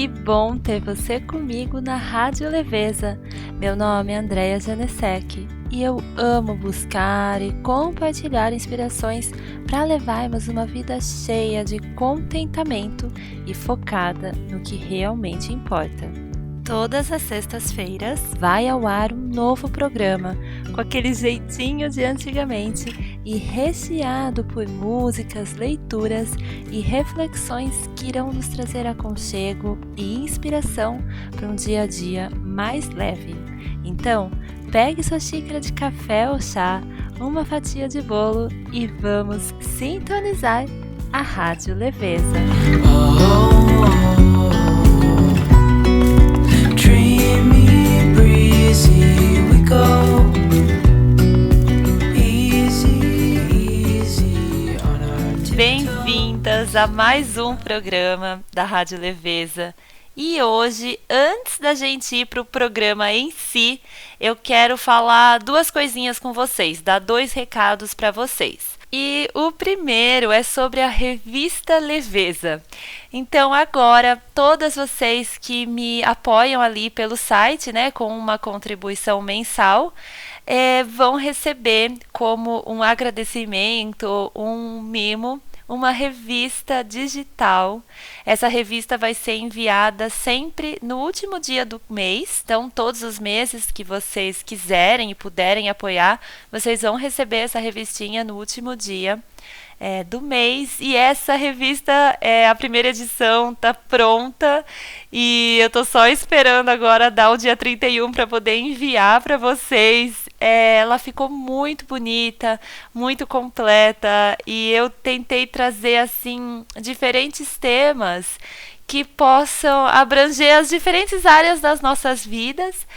Que bom ter você comigo na Rádio Leveza. Meu nome é Andréia Janesek e eu amo buscar e compartilhar inspirações para levarmos uma vida cheia de contentamento e focada no que realmente importa. Todas as sextas-feiras vai ao ar um novo programa com aquele jeitinho de antigamente e recheado por músicas, leituras e reflexões que irão nos trazer aconchego e inspiração para um dia a dia mais leve. Então, pegue sua xícara de café ou chá, uma fatia de bolo e vamos sintonizar a Rádio Leveza. Bem-vindas a mais um programa da Rádio Leveza. E hoje, antes da gente ir para o programa em si, eu quero falar duas coisinhas com vocês, dar dois recados para vocês. E o primeiro é sobre a revista Leveza. Então agora, todas vocês que me apoiam ali pelo site, né, com uma contribuição mensal, vão receber como um agradecimento, um mimo, uma revista digital. Essa revista vai ser enviada sempre no último dia do mês. Então, todos os meses que vocês quiserem e puderem apoiar, vocês vão receber essa revistinha no último dia do mês. E essa revista, a primeira edição está pronta e eu estou só esperando agora dar o dia 31 para poder enviar para vocês. Ela ficou muito bonita, muito completa e eu tentei trazer assim diferentes temas que possam abranger as diferentes áreas das nossas vidas,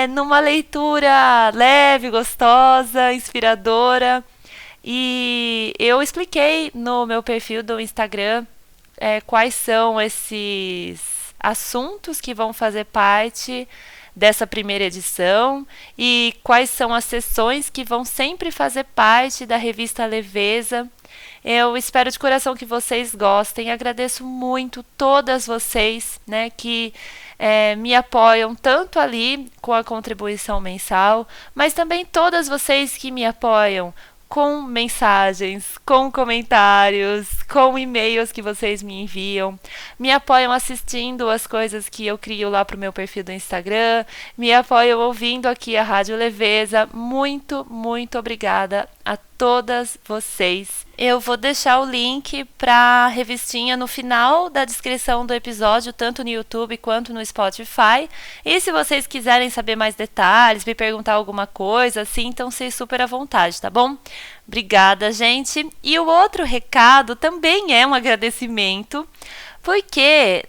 numa leitura leve, gostosa, inspiradora. E eu expliquei no meu perfil do Instagram quais são esses assuntos que vão fazer parte dessa primeira edição e quais são as sessões que vão sempre fazer parte da revista Leveza. Eu espero de coração que vocês gostem. Agradeço muito todas vocês, né, que me apoiam tanto ali com a contribuição mensal, mas também todas vocês que me apoiam com mensagens, com comentários, com e-mails que vocês me enviam, me apoiam assistindo as coisas que eu crio lá pro meu perfil do Instagram, me apoiam ouvindo aqui a Rádio Leveza. Muito, muito obrigada a todas vocês. Eu vou deixar o link para a revistinha no final da descrição do episódio, tanto no YouTube quanto no Spotify. E se vocês quiserem saber mais detalhes, me perguntar alguma coisa, sintam-se super à vontade, tá bom? Obrigada, gente. E o outro recado também é um agradecimento, porque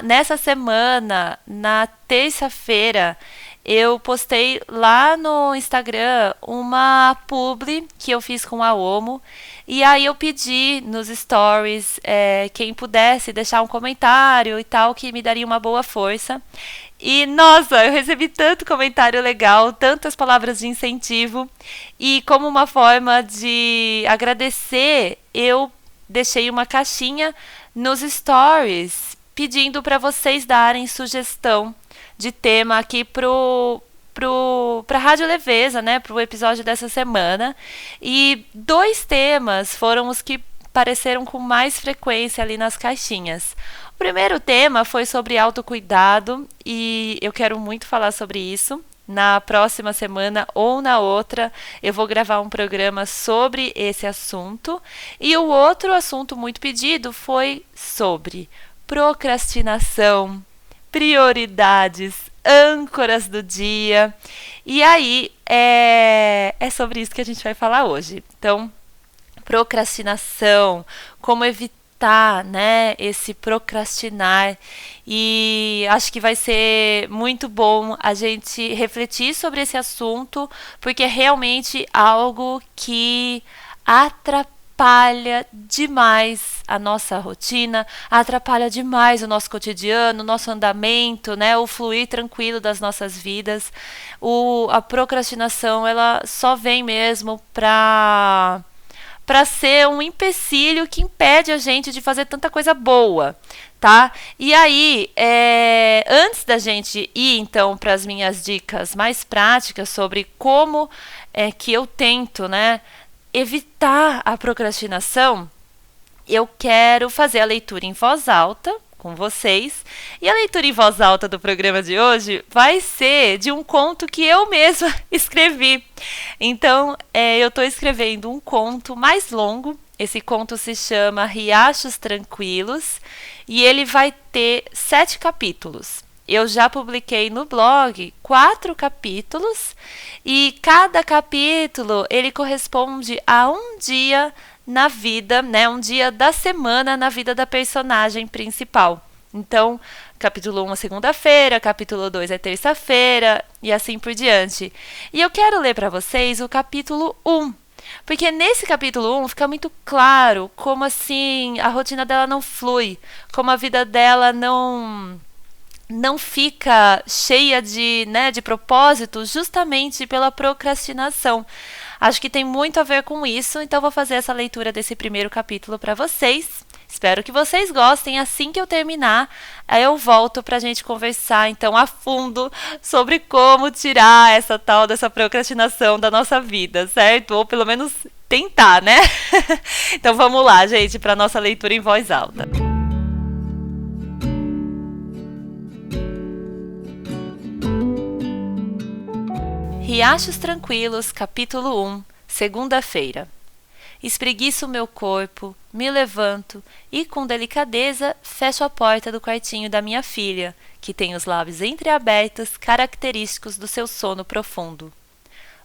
nessa semana, na terça-feira, eu postei lá no Instagram uma publi que eu fiz com a Omo. E aí eu pedi nos stories quem pudesse deixar um comentário e tal, que me daria uma boa força. E, nossa, eu recebi tanto comentário legal, tantas palavras de incentivo. E como uma forma de agradecer, eu deixei uma caixinha nos stories pedindo para vocês darem sugestão de tema aqui para a Rádio Leveza, né, para o episódio dessa semana. E dois temas foram os que apareceram com mais frequência ali nas caixinhas. O primeiro tema foi sobre autocuidado e eu quero muito falar sobre isso. Na próxima semana ou na outra eu vou gravar um programa sobre esse assunto. E o outro assunto muito pedido foi sobre procrastinação, prioridades, âncoras do dia. E aí é sobre isso que a gente vai falar hoje. Então, procrastinação, como evitar, né, esse procrastinar. E acho que vai ser muito bom a gente refletir sobre esse assunto, porque é realmente algo que atrapalha demais a nossa rotina, atrapalha demais o nosso cotidiano, o nosso andamento, né, o fluir tranquilo das nossas vidas. A procrastinação, ela só vem mesmo para para ser um empecilho que impede a gente de fazer tanta coisa boa, tá? E aí, antes da gente ir, então, para as minhas dicas mais práticas sobre como é que eu tento, né, evitar a procrastinação, eu quero fazer a leitura em voz alta com vocês. E a leitura em voz alta do programa de hoje vai ser de um conto que eu mesma escrevi. Então, eu estou escrevendo um conto mais longo. Esse conto se chama Riachos Tranquilos e ele vai ter 7 capítulos. Eu já publiquei no blog 4 capítulos e cada capítulo ele corresponde a um dia na vida, né, um dia da semana na vida da personagem principal. Então, capítulo 1 é segunda-feira, capítulo 2 é terça-feira e assim por diante. E eu quero ler para vocês o capítulo 1, porque nesse capítulo 1 fica muito claro como assim a rotina dela não flui, como a vida dela não fica cheia de propósito justamente pela procrastinação. Acho que tem muito a ver com isso, então vou fazer essa leitura desse primeiro capítulo para vocês. Espero que vocês gostem. Assim que eu terminar, aí eu volto para a gente conversar então a fundo sobre como tirar essa tal dessa procrastinação da nossa vida, certo? Ou pelo menos tentar, né? Então vamos lá, gente, para a nossa leitura em voz alta. Riachos Tranquilos, capítulo 1, segunda-feira. Espreguiço o meu corpo, me levanto e, com delicadeza, fecho a porta do quartinho da minha filha, que tem os lábios entreabertos, característicos do seu sono profundo.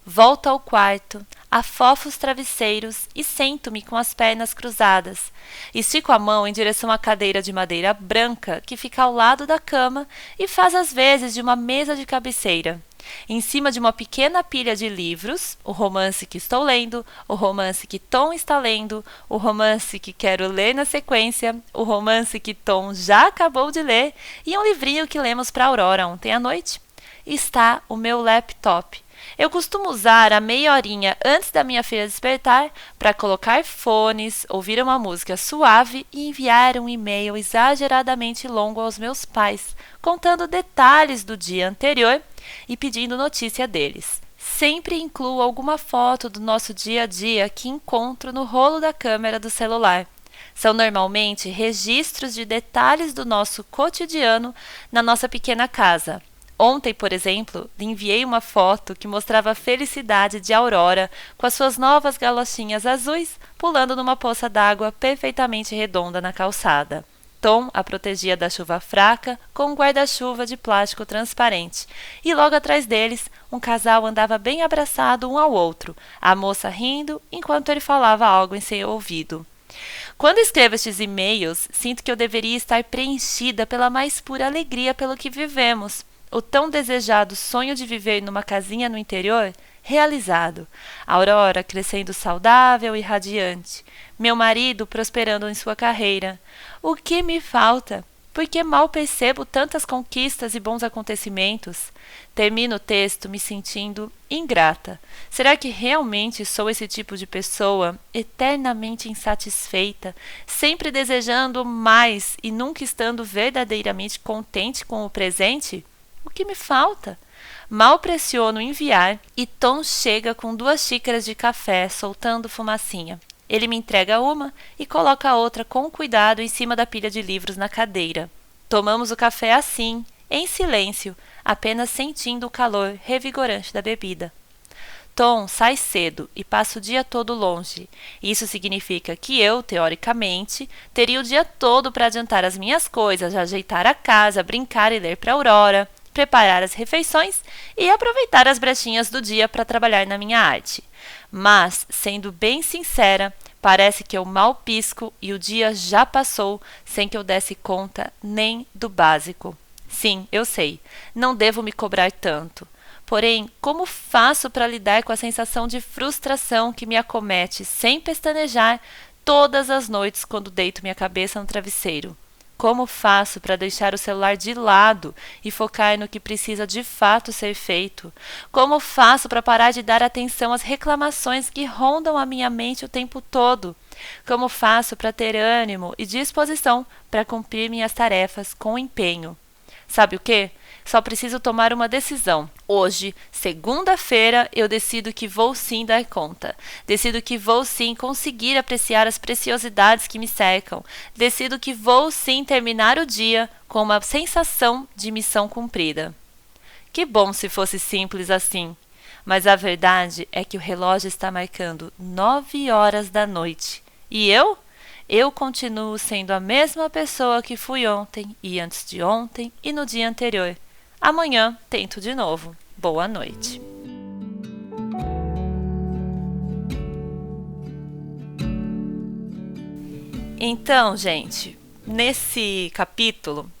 Volto ao quarto, afofo os travesseiros e sento-me com as pernas cruzadas. Estico a mão em direção à cadeira de madeira branca que fica ao lado da cama e faz as vezes de uma mesa de cabeceira. Em cima de uma pequena pilha de livros, o romance que estou lendo, o romance que Tom está lendo, o romance que quero ler na sequência, o romance que Tom já acabou de ler e um livrinho que lemos para Aurora ontem à noite, está o meu laptop. Eu costumo usar a meia horinha antes da minha filha despertar para colocar fones, ouvir uma música suave e enviar um e-mail exageradamente longo aos meus pais, contando detalhes do dia anterior e pedindo notícia deles. Sempre incluo alguma foto do nosso dia a dia que encontro no rolo da câmera do celular. São normalmente registros de detalhes do nosso cotidiano na nossa pequena casa. Ontem, por exemplo, lhe enviei uma foto que mostrava a felicidade de Aurora com as suas novas galochinhas azuis pulando numa poça d'água perfeitamente redonda na calçada. Tom a protegia da chuva fraca com um guarda-chuva de plástico transparente, e logo atrás deles, um casal andava bem abraçado um ao outro, a moça rindo enquanto ele falava algo em seu ouvido. Quando escrevo estes e-mails, sinto que eu deveria estar preenchida pela mais pura alegria pelo que vivemos. O tão desejado sonho de viver numa casinha no interior, realizado. Aurora crescendo saudável e radiante. Meu marido prosperando em sua carreira. O que me falta? Porque mal percebo tantas conquistas e bons acontecimentos. Termino o texto me sentindo ingrata. Será que realmente sou esse tipo de pessoa, eternamente insatisfeita, sempre desejando mais e nunca estando verdadeiramente contente com o presente? O que me falta? Mal pressiono enviar e Tom chega com 2 xícaras de café soltando fumacinha. Ele me entrega uma e coloca a outra com cuidado em cima da pilha de livros na cadeira. Tomamos o café assim, em silêncio, apenas sentindo o calor revigorante da bebida. Tom sai cedo e passa o dia todo longe. Isso significa que eu, teoricamente, teria o dia todo para adiantar as minhas coisas, ajeitar a casa, brincar e ler para Aurora, preparar as refeições e aproveitar as brechinhas do dia para trabalhar na minha arte. Mas, sendo bem sincera, parece que eu mal pisco e o dia já passou sem que eu desse conta nem do básico. Sim, eu sei, não devo me cobrar tanto. Porém, como faço para lidar com a sensação de frustração que me acomete sem pestanejar todas as noites quando deito minha cabeça no travesseiro? Como faço para deixar o celular de lado e focar no que precisa de fato ser feito? Como faço para parar de dar atenção às reclamações que rondam a minha mente o tempo todo? Como faço para ter ânimo e disposição para cumprir minhas tarefas com empenho? Sabe o quê? Só preciso tomar uma decisão. Hoje, segunda-feira, eu decido que vou sim dar conta. Decido que vou sim conseguir apreciar as preciosidades que me cercam. Decido que vou sim terminar o dia com uma sensação de missão cumprida. Que bom se fosse simples assim. Mas a verdade é que o relógio está marcando 9 horas da noite. E eu? Eu continuo sendo a mesma pessoa que fui ontem e antes de ontem e no dia anterior. Amanhã tento de novo. Boa noite. Então, gente, nesse capítulo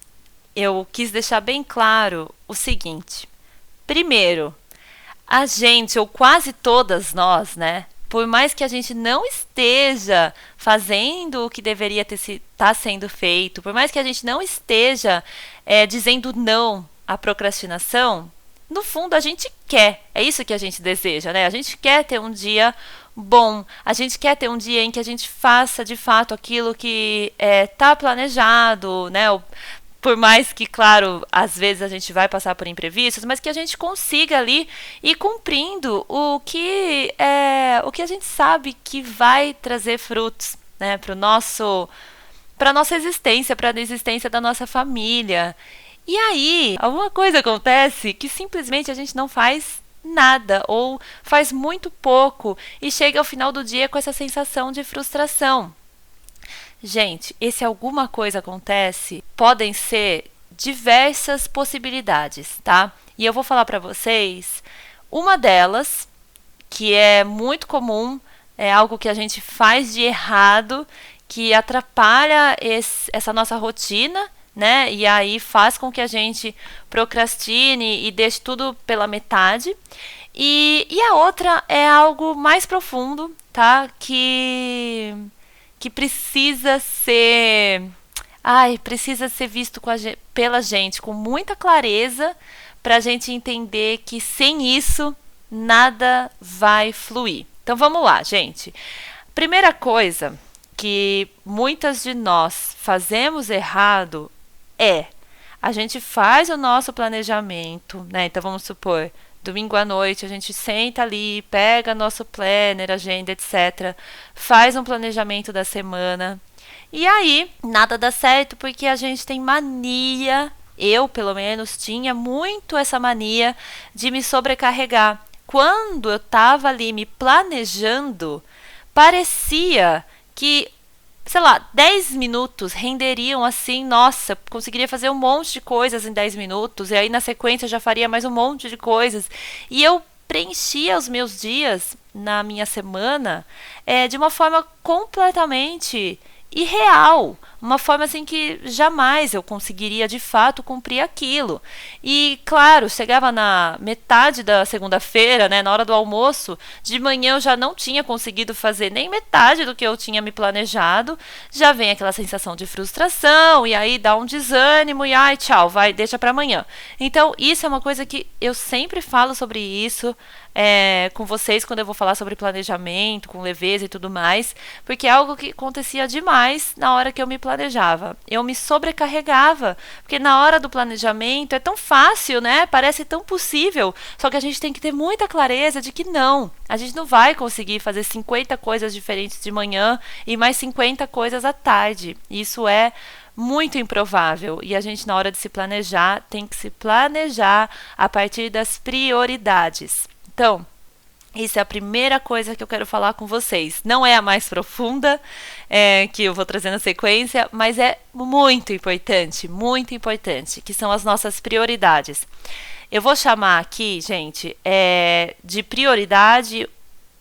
eu quis deixar bem claro o seguinte. Primeiro, a gente, ou quase todas nós, né? Por mais que a gente não esteja fazendo o que deveria estar sendo feito, por mais que a gente não esteja dizendo não à procrastinação, no fundo a gente quer, é isso que a gente deseja, né? A gente quer ter um dia bom, a gente quer ter um dia em que a gente faça de fato aquilo que está planejado, né? Por mais que, claro, às vezes a gente vai passar por imprevistos, mas que a gente consiga ali ir cumprindo o que a gente sabe que vai trazer frutos, né, para a nossa existência, para a existência da nossa família. E aí, alguma coisa acontece que simplesmente a gente não faz nada ou faz muito pouco e chega ao final do dia com essa sensação de frustração. Gente, esse alguma coisa acontece, podem ser diversas possibilidades, tá? E eu vou falar para vocês uma delas, que é muito comum, é algo que a gente faz de errado, que atrapalha essa nossa rotina, né? E aí faz com que a gente procrastine e deixe tudo pela metade. E a outra é algo mais profundo, tá? Que precisa ser visto pela gente com muita clareza para a gente entender que sem isso nada vai fluir. Então vamos lá, gente. Primeira coisa que muitas de nós fazemos errado é a gente faz o nosso planejamento, né? Então vamos supor, domingo à noite a gente senta ali, pega nosso planner, agenda, etc. Faz um planejamento da semana. E aí, nada dá certo porque a gente tem mania, eu pelo menos tinha muito essa mania de me sobrecarregar. Quando eu estava ali me planejando, parecia que, sei lá, 10 minutos renderiam assim, nossa, conseguiria fazer um monte de coisas em 10 minutos, e aí na sequência eu já faria mais um monte de coisas. E eu preenchia os meus dias na minha semana de uma forma completamente irreal, uma forma assim que jamais eu conseguiria de fato cumprir aquilo. E claro, chegava na metade da segunda-feira, né, na hora do almoço, de manhã eu já não tinha conseguido fazer nem metade do que eu tinha me planejado, já vem aquela sensação de frustração, e aí dá um desânimo, e ai, tchau, vai, deixa para amanhã. Então, isso é uma coisa que eu sempre falo sobre isso, com vocês quando eu vou falar sobre planejamento, com leveza e tudo mais, porque é algo que acontecia demais na hora que eu me planejava. Eu me sobrecarregava, porque na hora do planejamento é tão fácil, né? Parece tão possível, só que a gente tem que ter muita clareza de que não, a gente não vai conseguir fazer 50 coisas diferentes de manhã e mais 50 coisas à tarde. Isso é muito improvável, e a gente, na hora de se planejar, tem que se planejar a partir das prioridades. Então, isso é a primeira coisa que eu quero falar com vocês. Não é a mais profunda, que eu vou trazer na sequência, mas é muito importante, que são as nossas prioridades. Eu vou chamar aqui, gente, de prioridade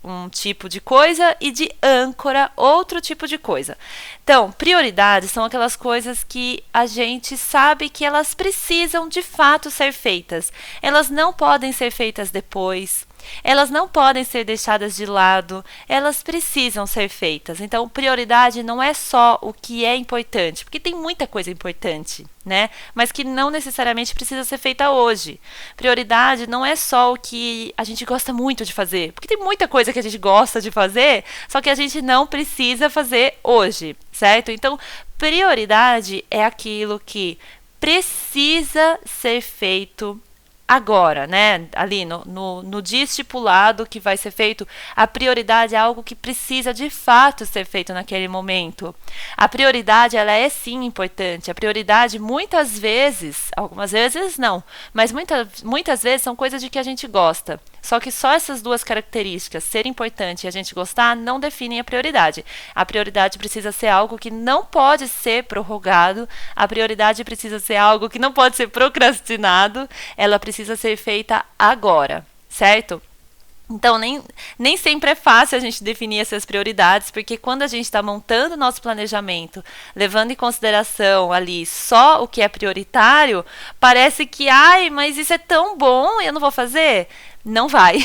um tipo de coisa e de âncora outro tipo de coisa. Então, prioridades são aquelas coisas que a gente sabe que elas precisam de fato ser feitas. Elas não podem ser feitas depois. Elas não podem ser deixadas de lado, elas precisam ser feitas. Então, prioridade não é só o que é importante, porque tem muita coisa importante, né? Mas que não necessariamente precisa ser feita hoje. Prioridade não é só o que a gente gosta muito de fazer, porque tem muita coisa que a gente gosta de fazer, só que a gente não precisa fazer hoje, certo? Então, prioridade é aquilo que precisa ser feito agora, né? Ali no dia estipulado que vai ser feito, a prioridade é algo que precisa de fato ser feito naquele momento. A prioridade, ela é sim importante. A prioridade, muitas vezes, algumas vezes não, mas muitas vezes são coisas de que a gente gosta. Só que só essas duas características, ser importante e a gente gostar, não definem a prioridade. A prioridade precisa ser algo que não pode ser prorrogado, a prioridade precisa ser algo que não pode ser procrastinado, ela precisa ser feita agora, certo? Então, nem sempre é fácil a gente definir essas prioridades, porque quando a gente está montando nosso planejamento, levando em consideração ali só o que é prioritário, parece que, ai, mas isso é tão bom, eu não vou fazer? Não vai.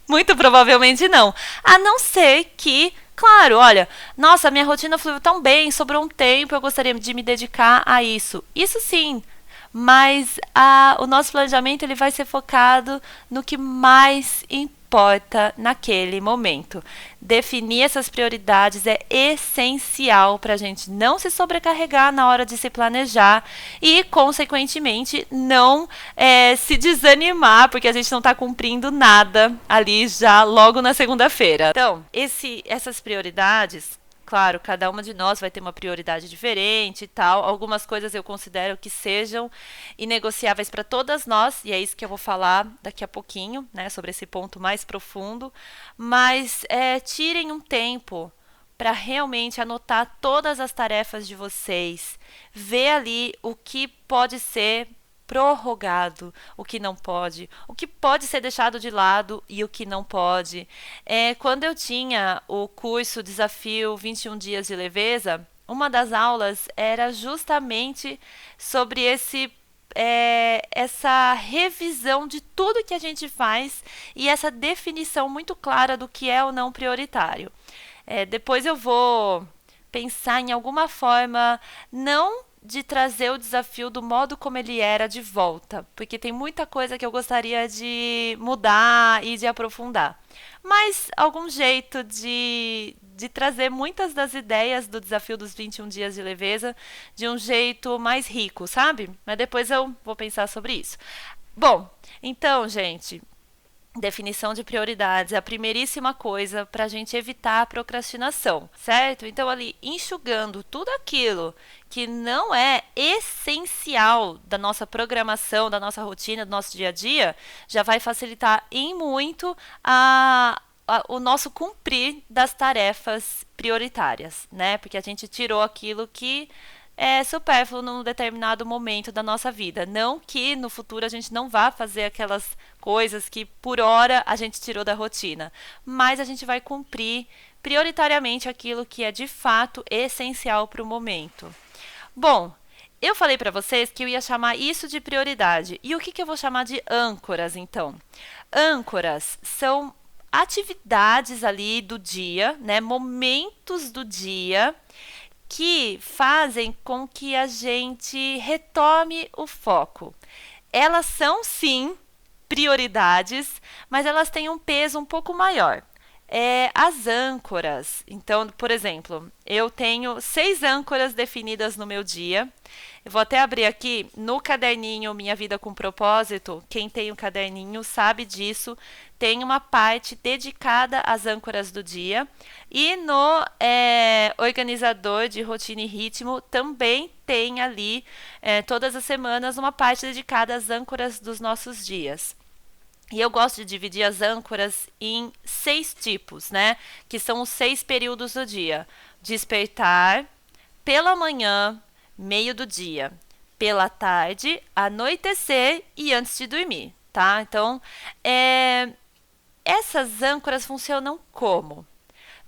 Muito provavelmente não. A não ser que, claro, olha, nossa, minha rotina fluiu tão bem, sobrou um tempo, eu gostaria de me dedicar a isso. Isso sim. Mas o nosso planejamento ele vai ser focado no que mais importa naquele momento. Definir essas prioridades é essencial para a gente não se sobrecarregar na hora de se planejar e, consequentemente, não se desanimar porque a gente não está cumprindo nada ali já logo na segunda-feira. Então, essas prioridades, claro, cada uma de nós vai ter uma prioridade diferente e tal. Algumas coisas eu considero que sejam inegociáveis para todas nós, e é isso que eu vou falar daqui a pouquinho, né, sobre esse ponto mais profundo. Mas tirem um tempo para realmente anotar todas as tarefas de vocês, ver ali o que pode ser prorrogado, o que pode ser deixado de lado e o que não pode. Quando eu tinha o curso Desafio 21 Dias de Leveza, uma das aulas era justamente sobre essa revisão de tudo que a gente faz e essa definição muito clara do que é ou não prioritário. Depois eu vou pensar em alguma forma, não de trazer o desafio do modo como ele era de volta, porque tem muita coisa que eu gostaria de mudar e de aprofundar. Mas algum jeito de trazer muitas das ideias do desafio dos 21 dias de leveza de um jeito mais rico, sabe? Mas depois eu vou pensar sobre isso. Bom, então, gente, definição de prioridades é a primeiríssima coisa para a gente evitar a procrastinação, certo? Então, ali, enxugando tudo aquilo que não é essencial da nossa programação, da nossa rotina, do nosso dia a dia, já vai facilitar em muito o nosso cumprir das tarefas prioritárias, né? Porque a gente tirou aquilo que é supérfluo num determinado momento da nossa vida. Não que no futuro a gente não vá fazer aquelas coisas que por hora a gente tirou da rotina, mas a gente vai cumprir prioritariamente aquilo que é de fato essencial para o momento. Bom, eu falei para vocês que eu ia chamar isso de prioridade. E o que eu vou chamar de âncoras, então? Âncoras são atividades ali do dia, né? Momentos do dia que fazem com que a gente retome o foco. Elas são, sim, prioridades, mas elas têm um peso um pouco maior. As âncoras. Então, por exemplo, eu tenho 6 âncoras definidas no meu dia. Eu vou até abrir aqui no caderninho Minha Vida com Propósito. Quem tem o caderninho sabe disso. Tem uma parte dedicada às âncoras do dia. E no organizador de rotina e ritmo também tem ali, todas as semanas, uma parte dedicada às âncoras dos nossos dias. E eu gosto de dividir as âncoras em 6 tipos, né? Que são os 6 períodos do dia. Despertar, pela manhã, meio do dia, pela tarde, anoitecer e antes de dormir, tá? Então, essas âncoras funcionam como?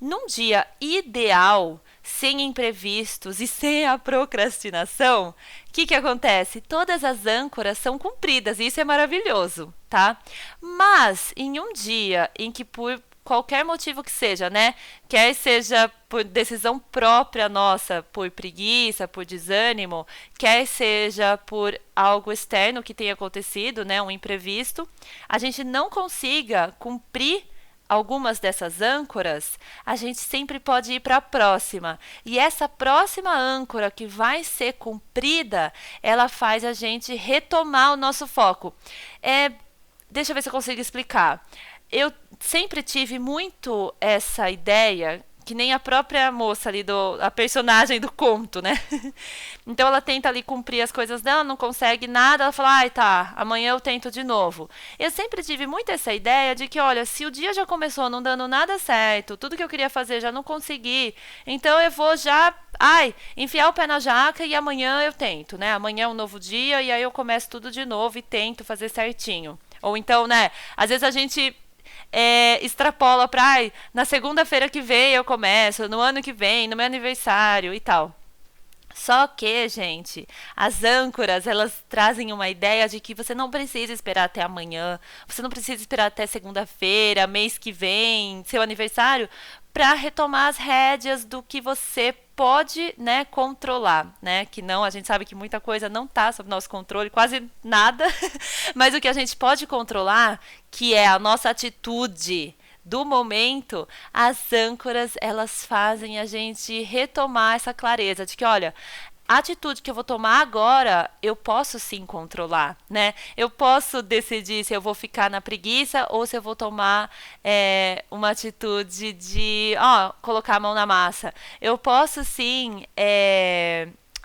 Num dia ideal, sem imprevistos e sem a procrastinação, o que acontece? Todas as âncoras são cumpridas e isso é maravilhoso, tá? Mas em um dia em que por qualquer motivo que seja, né? Quer seja por decisão própria nossa, por preguiça, por desânimo, quer seja por algo externo que tenha acontecido, né? Um imprevisto, a gente não consiga cumprir algumas dessas âncoras, a gente sempre pode ir para a próxima. E essa próxima âncora que vai ser cumprida, ela faz a gente retomar o nosso foco. Deixa eu ver se eu consigo explicar. Eu sempre tive muito essa ideia, que nem a própria moça ali, a personagem do conto, né? Então ela tenta ali cumprir as coisas dela, não consegue nada, ela fala, ai tá, amanhã eu tento de novo. Eu sempre tive muito essa ideia de que, olha, se o dia já começou não dando nada certo, tudo que eu queria fazer já não consegui, então eu vou já, enfiar o pé na jaca e amanhã eu tento, né? Amanhã é um novo dia e aí eu começo tudo de novo e tento fazer certinho. Ou então, né, às vezes a gente extrapola para na segunda-feira que vem eu começo, no ano que vem, no meu aniversário e tal. Só que, gente, as âncoras, elas trazem uma ideia de que você não precisa esperar até amanhã, você não precisa esperar até segunda-feira, mês que vem, seu aniversário, para retomar as rédeas do que você pode, né, controlar, né? Que não, a gente sabe que muita coisa não está sob nosso controle, quase nada, mas o que a gente pode controlar, que é a nossa atitude do momento, as âncoras, elas fazem a gente retomar essa clareza de que, olha, a atitude que eu vou tomar agora, eu posso sim controlar, né? Eu posso decidir se eu vou ficar na preguiça ou se eu vou tomar uma atitude de, colocar a mão na massa. Eu posso sim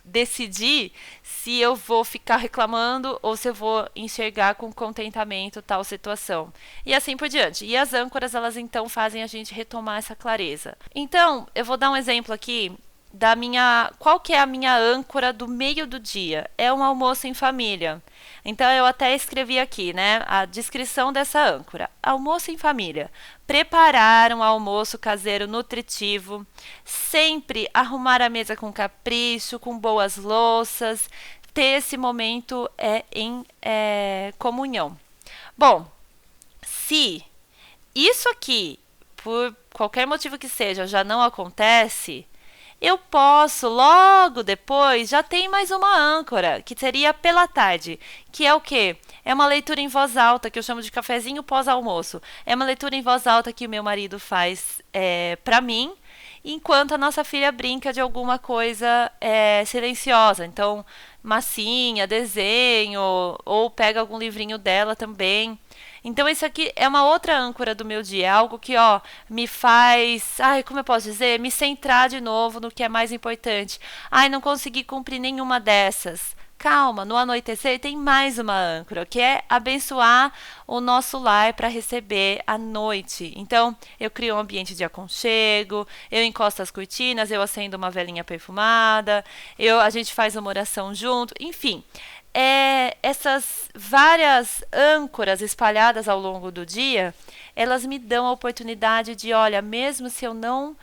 decidir se eu vou ficar reclamando ou se eu vou enxergar com contentamento tal situação. E assim por diante. E as âncoras, elas então fazem a gente retomar essa clareza. Então, eu vou dar um exemplo aqui da qual que é a minha âncora do meio do dia? É um almoço em família. Então eu até escrevi aqui, né, a descrição dessa âncora. Almoço em família. Preparar um almoço caseiro nutritivo, sempre arrumar a mesa com capricho, com boas louças, ter esse momento em comunhão. Bom, se isso aqui, por qualquer motivo que seja, já não acontece, eu posso, logo depois, já tem mais uma âncora, que seria pela tarde, que é o quê? É uma leitura em voz alta, que eu chamo de cafezinho pós-almoço. É uma leitura em voz alta que o meu marido faz para mim, enquanto a nossa filha brinca de alguma coisa silenciosa. Então, massinha, desenho, ou pega algum livrinho dela também. Então, isso aqui é uma outra âncora do meu dia. É algo que, me faz, como eu posso dizer? Me centrar de novo no que é mais importante. Não consegui cumprir nenhuma dessas. Calma, no anoitecer tem mais uma âncora, que é abençoar o nosso lar para receber a noite. Então, eu crio um ambiente de aconchego, eu encosto as cortinas, eu acendo uma velinha perfumada, a gente faz uma oração junto, enfim. Essas várias âncoras espalhadas ao longo do dia, elas me dão a oportunidade de, olha, mesmo se eu não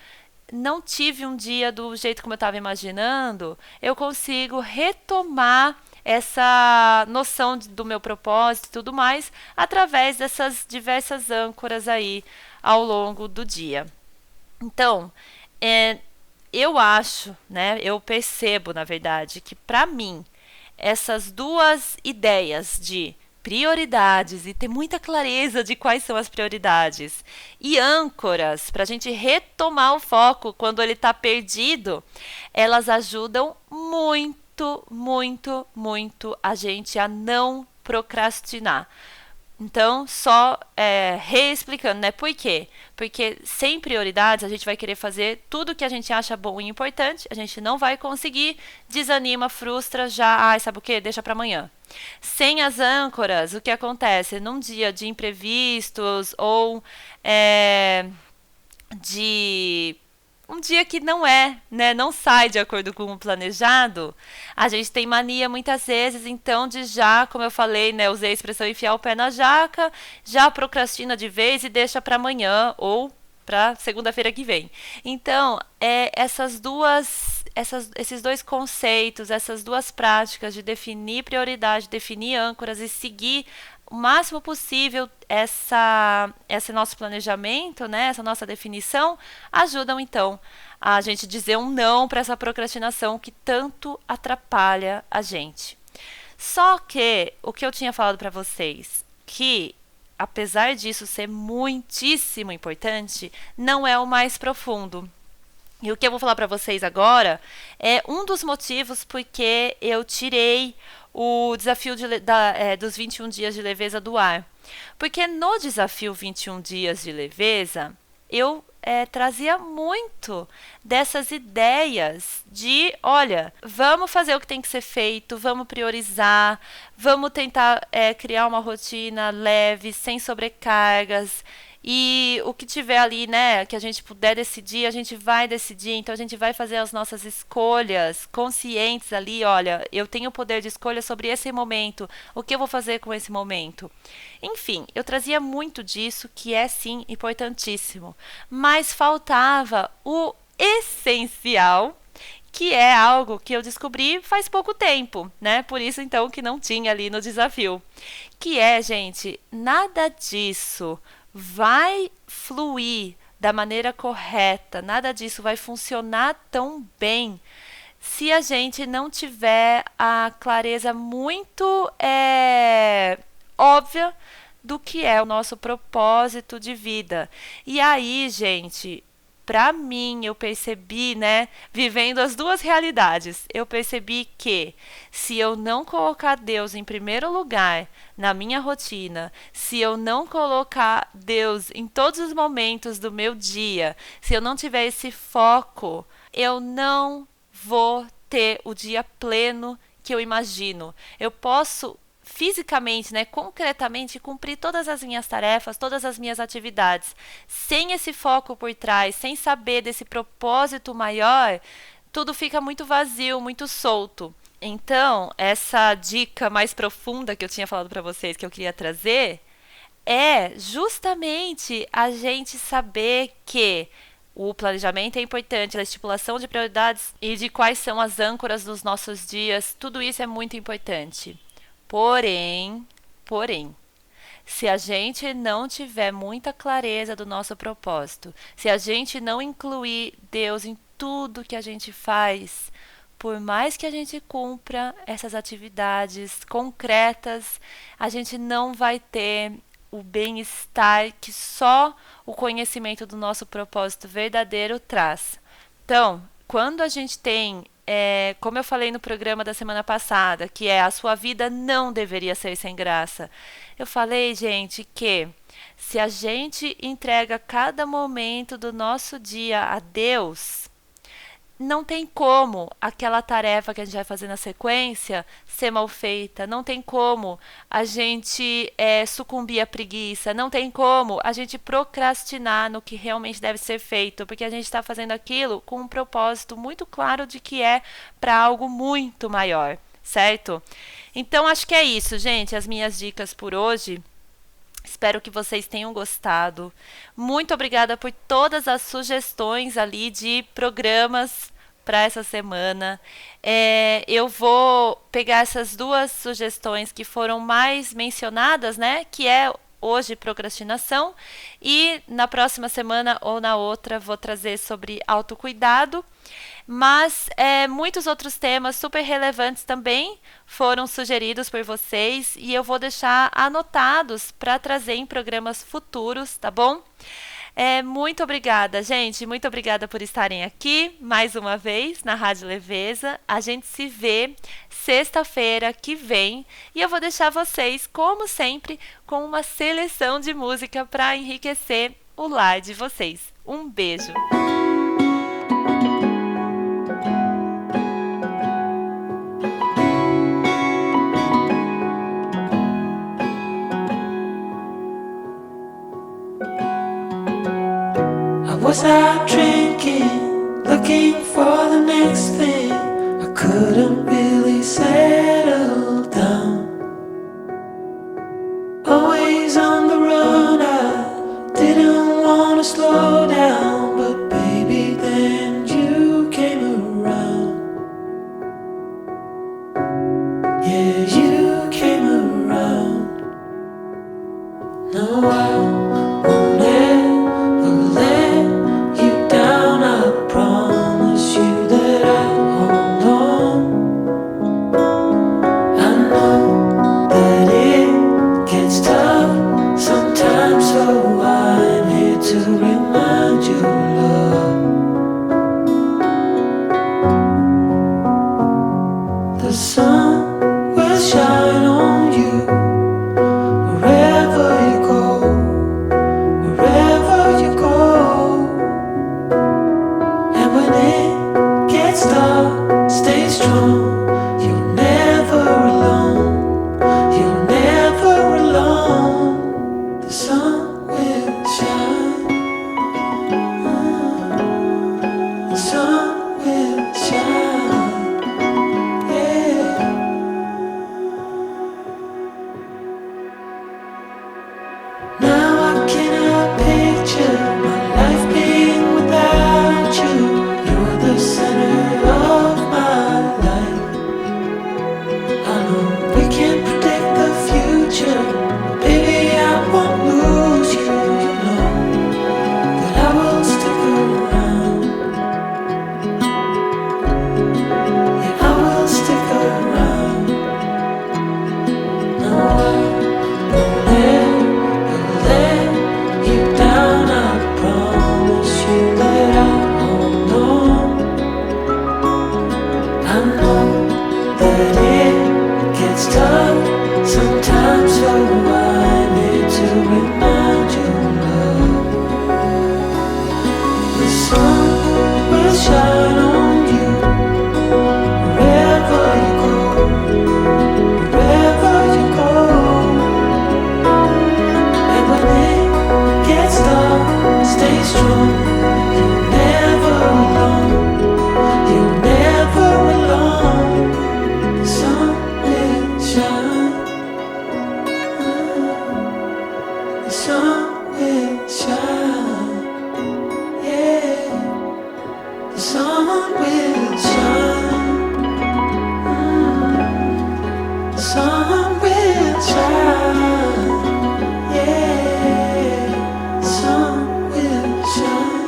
tive um dia do jeito como eu estava imaginando, eu consigo retomar essa noção do meu propósito e tudo mais através dessas diversas âncoras aí ao longo do dia. Então, eu acho, né, eu percebo, na verdade, que para mim, essas duas ideias de prioridades e ter muita clareza de quais são as prioridades e âncoras para a gente retomar o foco quando ele está perdido, elas ajudam muito, muito, muito a gente a não procrastinar. Então, só reexplicando, né? Por quê? Porque sem prioridades a gente vai querer fazer tudo que a gente acha bom e importante, a gente não vai conseguir, desanima, frustra, já, sabe o quê? Deixa para amanhã. Sem as âncoras, o que acontece? Num dia de imprevistos ou de um dia que não né, não sai de acordo com o planejado, a gente tem mania muitas vezes, então, de já, como eu falei, né, usei a expressão enfiar o pé na jaca, já procrastina de vez e deixa para amanhã, ou para segunda-feira que vem. Então, esses dois conceitos, essas duas práticas de definir prioridade, definir âncoras e seguir o máximo possível esse nosso planejamento, né, essa nossa definição, ajudam então a gente dizer um não para essa procrastinação que tanto atrapalha a gente. Só que o que eu tinha falado para vocês, que apesar disso ser muitíssimo importante, não é o mais profundo. E o que eu vou falar para vocês agora é um dos motivos porque eu tirei o desafio dos 21 dias de leveza do ar. Porque no desafio 21 dias de leveza, eu trazia muito dessas ideias de, olha, vamos fazer o que tem que ser feito, vamos priorizar, vamos tentar criar uma rotina leve, sem sobrecargas. E o que tiver ali, né, que a gente puder decidir, a gente vai decidir. Então a gente vai fazer as nossas escolhas conscientes ali. Olha, eu tenho o poder de escolha sobre esse momento. O que eu vou fazer com esse momento? Enfim, eu trazia muito disso, que é sim importantíssimo. Mas faltava o essencial, que é algo que eu descobri faz pouco tempo, né? Por isso então que não tinha ali no desafio. Que é, gente, nada disso vai fluir da maneira correta, nada disso vai funcionar tão bem se a gente não tiver a clareza muito óbvia do que é o nosso propósito de vida. E aí, gente, para mim, eu percebi, né, vivendo as duas realidades, eu percebi que se eu não colocar Deus em primeiro lugar na minha rotina, se eu não colocar Deus em todos os momentos do meu dia, se eu não tiver esse foco, eu não vou ter o dia pleno que eu imagino. Eu posso fisicamente, né, concretamente, cumprir todas as minhas tarefas, todas as minhas atividades. Sem esse foco por trás, sem saber desse propósito maior, tudo fica muito vazio, muito solto. Então, essa dica mais profunda que eu tinha falado para vocês, que eu queria trazer, é justamente a gente saber que o planejamento é importante, a estipulação de prioridades e de quais são as âncoras dos nossos dias, tudo isso é muito importante. Porém, se a gente não tiver muita clareza do nosso propósito, se a gente não incluir Deus em tudo que a gente faz, por mais que a gente cumpra essas atividades concretas, a gente não vai ter o bem-estar que só o conhecimento do nosso propósito verdadeiro traz. Então, quando a gente tem, como eu falei no programa da semana passada, que é a sua vida não deveria ser sem graça. Eu falei, gente, que se a gente entrega cada momento do nosso dia a Deus, não tem como aquela tarefa que a gente vai fazer na sequência ser mal feita, não tem como a gente sucumbir à preguiça, não tem como a gente procrastinar no que realmente deve ser feito, porque a gente está fazendo aquilo com um propósito muito claro de que é para algo muito maior, certo? Então acho que é isso, gente, as minhas dicas por hoje. Espero que vocês tenham gostado. Muito obrigada por todas as sugestões ali de programas para essa semana. Eu vou pegar essas duas sugestões que foram mais mencionadas, né? Que é hoje procrastinação e na próxima semana ou na outra vou trazer sobre autocuidado. Mas muitos outros temas super relevantes também foram sugeridos por vocês e eu vou deixar anotados para trazer em programas futuros, tá bom? Muito obrigada, gente. Muito obrigada por estarem aqui mais uma vez na Rádio Leveza. A gente se vê sexta-feira que vem e eu vou deixar vocês, como sempre, com uma seleção de música para enriquecer o lar de vocês. Um beijo! Was out drinking, looking for the next thing. I couldn't really settle down. Always on the run, I didn't want to slow down. gets dark, stay strong. You're never alone. You're never alone. The sun will shine. The sun will shine. Yeah. Now I cannot picture my life being without you. You're the center of my life. I know we can't predict the future, but baby, I won't lose you. You know that I will stick around. Yeah, I will stick around. No, I won't let you down. I promise you that I won't know. I know that it gets tough sometimes, so I need to remind you, love. The sun will shine on you wherever you go, wherever you go. And when it gets dark, stay strong. You're never alone. You're never alone. The sun will shine. The sun will shine. Yeah. The sun will shine. The sun will shine. Yeah. The sun will shine.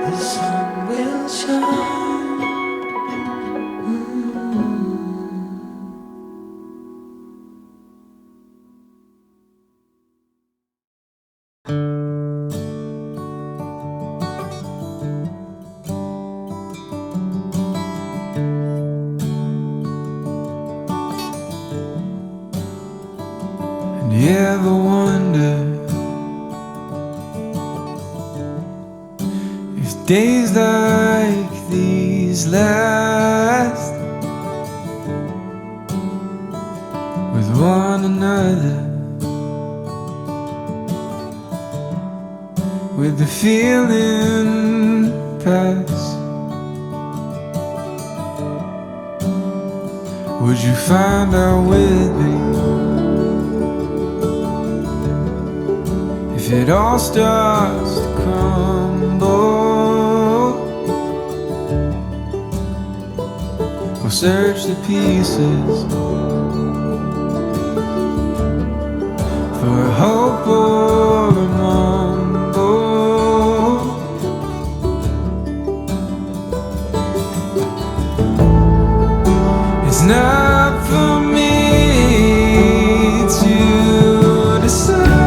The sun will shine. And you ever wonder if days like these last with one another, with the feeling pass? Would you find out with me if it all starts to crumble? We'll search the pieces for a hope or a mumble. It's not for me to decide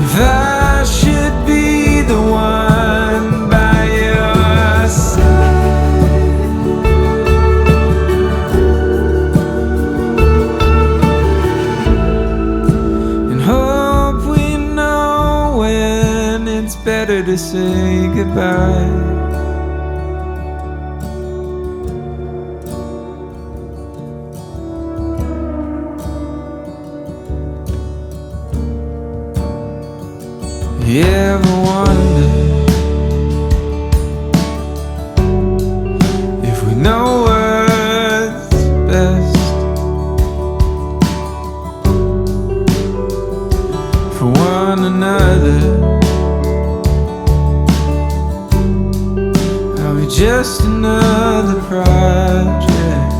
if I should be the one by your side. And hope we know when it's better to say goodbye. You ever wonder if we know what's best for one another? Are we just another project?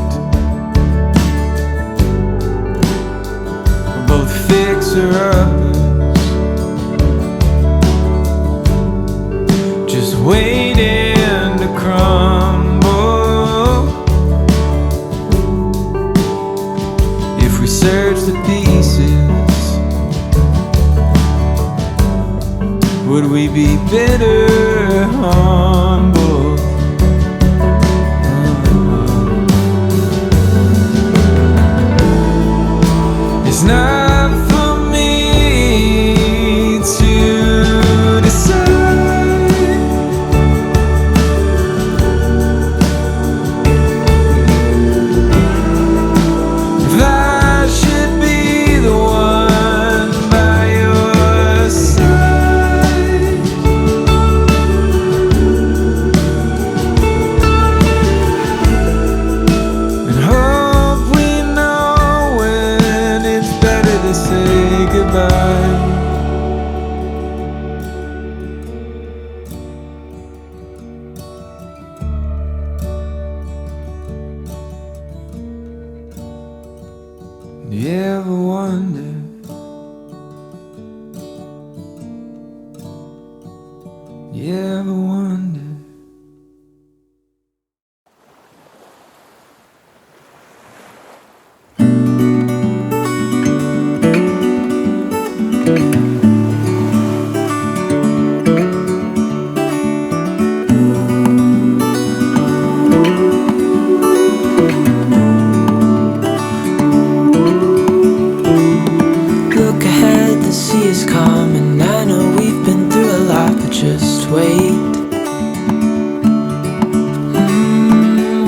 We're both fixer-uppers, just waiting to crumble. If we search the pieces, would we be bitter, humble? It's It's not for me to decide if I should be the one by your side. And hope we know when it's better to say goodbye. You ever wonder You ever wonder Look ahead, the sea is calm, and I know we've been through a lot, but just wait.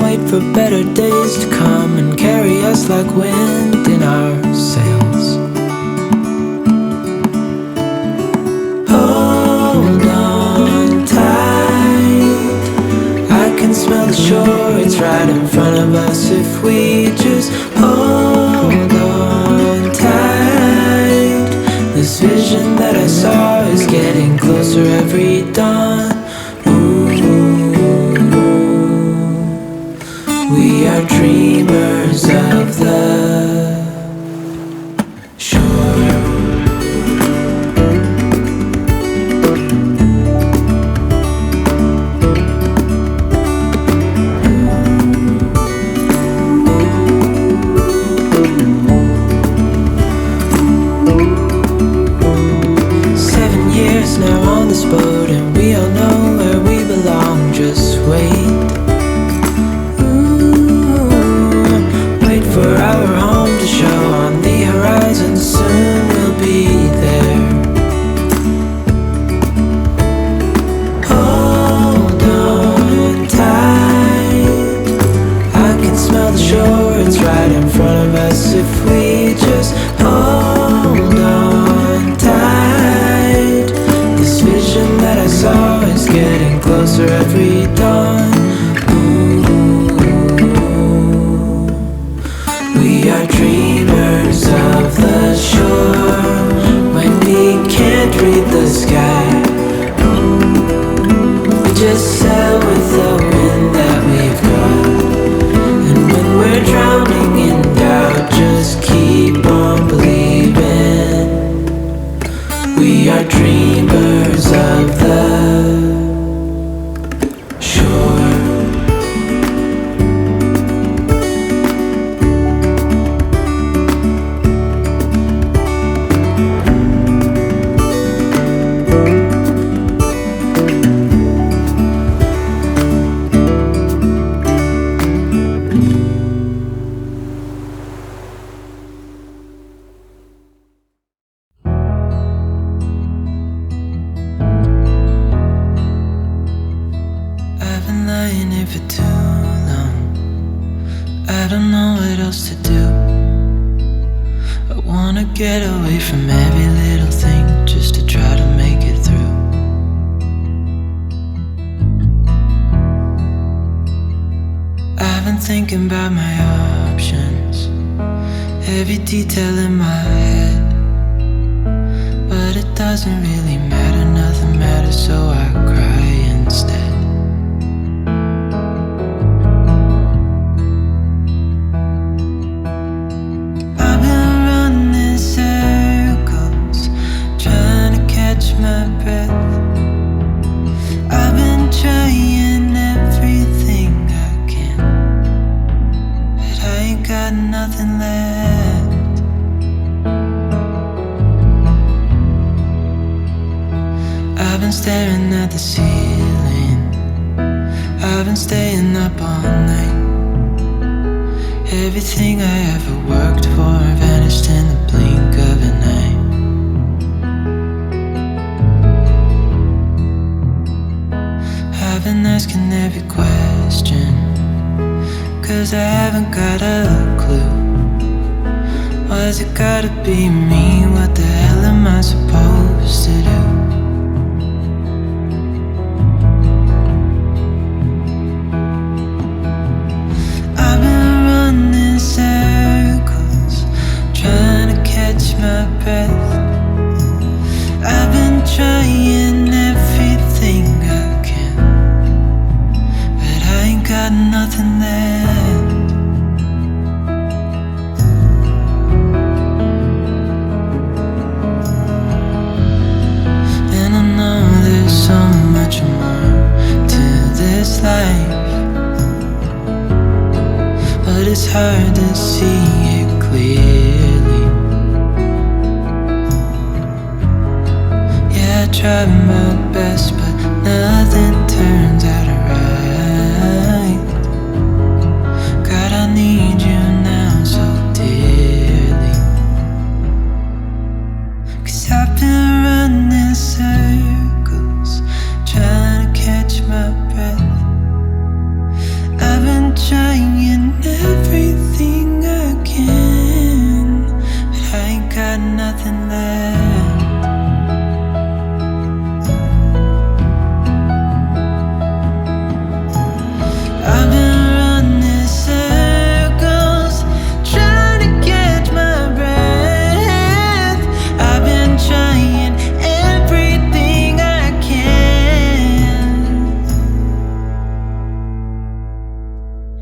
Wait for better days to come and carry us like wind in our sails. Hold on tight, I can smell the shore, it's right in front of us if we just hold on tight. This vision that I saw is getting closer every dawn. Ooh, we are dreamers of the shore. 7 years now on this boat, and we all know where we belong. Just wait. Wait for our home to show on the horizon. Soon we'll be there. Hold on tight, I can smell the shore, it's right in front of us if we just hold on tight. This vision that I saw is getting closer every dawn. We are dreamers of the shore. When we can't read the sky, we just sail with the wind that we've got. And when we're drowning in doubt, just keep on believing. We are dreamers of the shore. I've been lying here for too long. I don't know what else to do. I wanna get away from every little thing just to try to make it through. I've been thinking about my options, every detail in my head. But it doesn't really matter, nothing matters, so I cry instead. I've been running circles, trying to catch my breath. I've been trying everything I can, but I ain't got nothing left. I've been staring at the ceiling, I've been staying up all night. Everything I ever worked for vanished in the blink Why's it gotta be me? What the hell am I supposed to do? I've been running circles, trying to catch my breath. I've been trying everything I can, but I ain't got nothing left. And I know there's so much more to this life, but it's hard to see it clearly. Yeah, I try my best, but nothing turns out right. God, I need you now so dearly. 'Cause I've been running circles, trying to catch my breath. I've been trying everything I can, but I ain't got nothing left. I've been running circles, trying to catch my breath. I've been trying everything I can.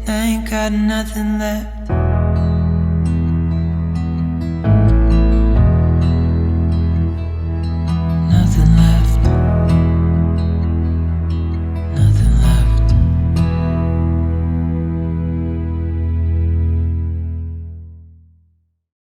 I ain't got nothing left.